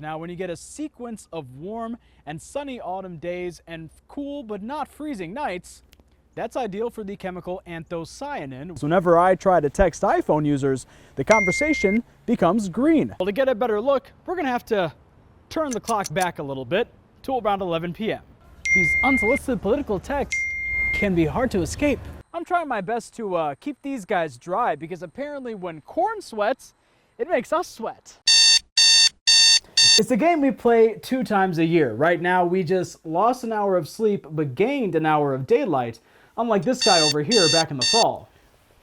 Now, when you get a sequence of warm and sunny autumn days and cool but not freezing nights, that's ideal for the chemical anthocyanin. So whenever I try to text iPhone users, the conversation becomes green. Well, to get a better look, we're gonna have to turn the clock back a little bit to around 11 p.m. These unsolicited political texts can be hard to escape. I'm trying my best to keep these guys dry because apparently when corn sweats, it makes us sweat. It's a game we play 2 times a year. Right now, we just lost an hour of sleep but gained an hour of daylight, unlike this guy over here back in the fall,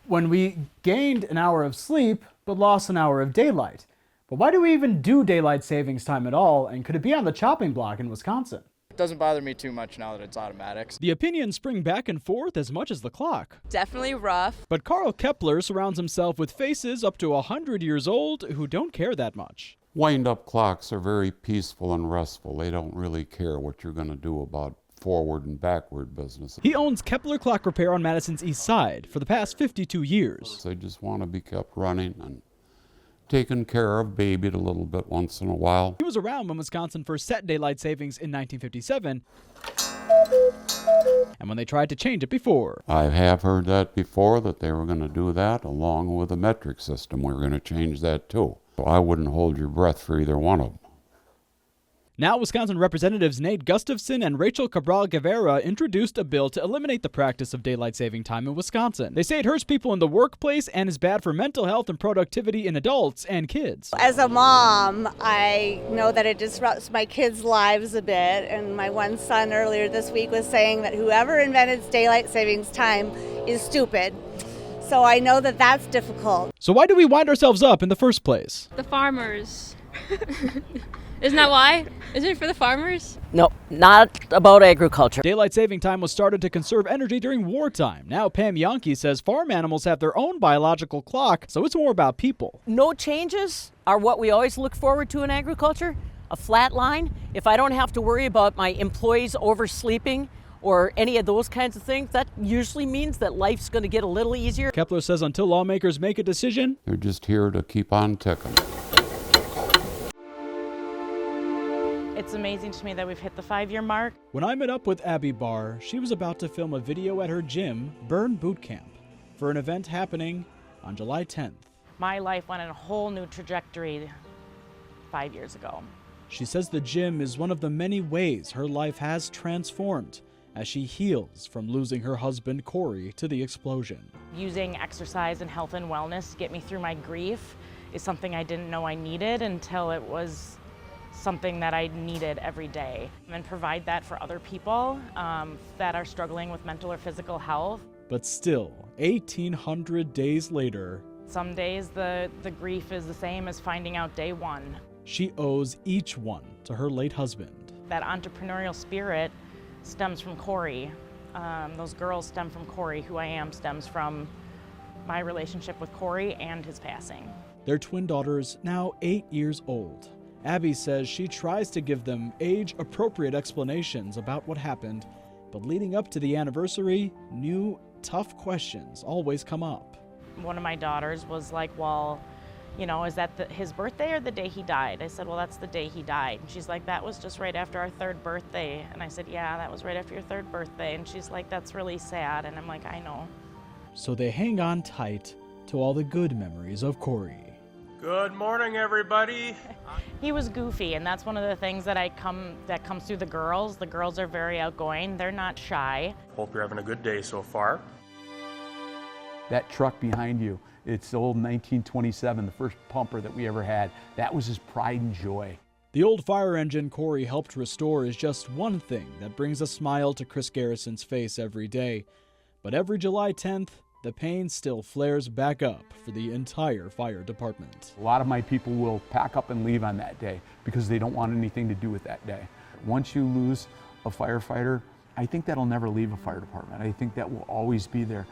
when we gained an hour of sleep but lost an hour of daylight. But why do we even do daylight savings time at all, and could it be on the chopping block in Wisconsin? It doesn't bother me too much now that it's automatic. The opinions spring back and forth as much as the clock. Definitely rough. But Carl Kepler surrounds himself with faces up to 100 years old who don't care that much. Wind-up clocks are very peaceful and restful. They don't really care what you're going to do about forward and backward business. He owns Kepler Clock Repair on Madison's East Side for the past 52 years. They just want to be kept running and taken care of, babied a little bit once in a while. He was around when Wisconsin first set daylight savings in 1957, and when they tried to change it before. I have heard that before, that they were going to do that along with a metric system. We were going to change that too. So I wouldn't hold your breath for either one of them. Now, Wisconsin Representatives Nate Gustafson and Rachel Cabral Guevara introduced a bill to eliminate the practice of daylight saving time in Wisconsin. They say it hurts people in the workplace and is bad for mental health and productivity in adults and kids. As a mom, I know that it disrupts my kids' lives a bit, and my one son earlier this week was saying that whoever invented daylight savings time is stupid. So I know that that's difficult. So why do we wind ourselves up in the first place? The farmers. Isn't that why? Isn't it for the farmers? No, not about agriculture. Daylight saving time was started to conserve energy during wartime. Now Pam Yonke says farm animals have their own biological clock, so it's more about people. No changes are what we always look forward to in agriculture. A flat line. If I don't have to worry about my employees oversleeping or any of those kinds of things, that usually means that life's going to get a little easier. Kepler says until lawmakers make a decision, they're just here to keep on ticking. It's amazing to me that we've hit the 5-year mark. When I met up with Abby Barr, she was about to film a video at her gym, Burn Boot Camp, for an event happening on July 10th. My life went in a whole new trajectory 5 years ago. She says the gym is one of the many ways her life has transformed as she heals from losing her husband, Corey, to the explosion. Using exercise and health and wellness to get me through my grief is something I didn't know I needed until it was something that I needed every day, and provide that for other people that are struggling with mental or physical health. But still, 1,800 days later, some days the grief is the same as finding out day one. She owes each one to her late husband. That entrepreneurial spirit stems from Corey. Those girls stem from Corey. Who I am stems from my relationship with Corey and his passing. Their twin daughters, now 8 years old. Abby says she tries to give them age-appropriate explanations about what happened, but leading up to the anniversary, new, tough questions always come up. One of my daughters was like, well, you know, is that his birthday or the day he died? I said, well, that's the day he died. And she's like, that was just right after our 3rd birthday. And I said, yeah, that was right after your 3rd birthday. And she's like, that's really sad. And I'm like, I know. So they hang on tight to all the good memories of Corey. Good morning, everybody. He was goofy, and that's one of the things that comes through the girls. The girls are very outgoing. They're not shy. Hope you're having a good day so far. That truck behind you, it's the old 1927, the first pumper that we ever had. That was his pride and joy. The old fire engine Corey helped restore is just one thing that brings a smile to Chris Garrison's face every day. But every July 10th, the pain still flares back up for the entire fire department. A lot of my people will pack up and leave on that day because they don't want anything to do with that day. Once you lose a firefighter, I think that'll never leave a fire department. I think that will always be there.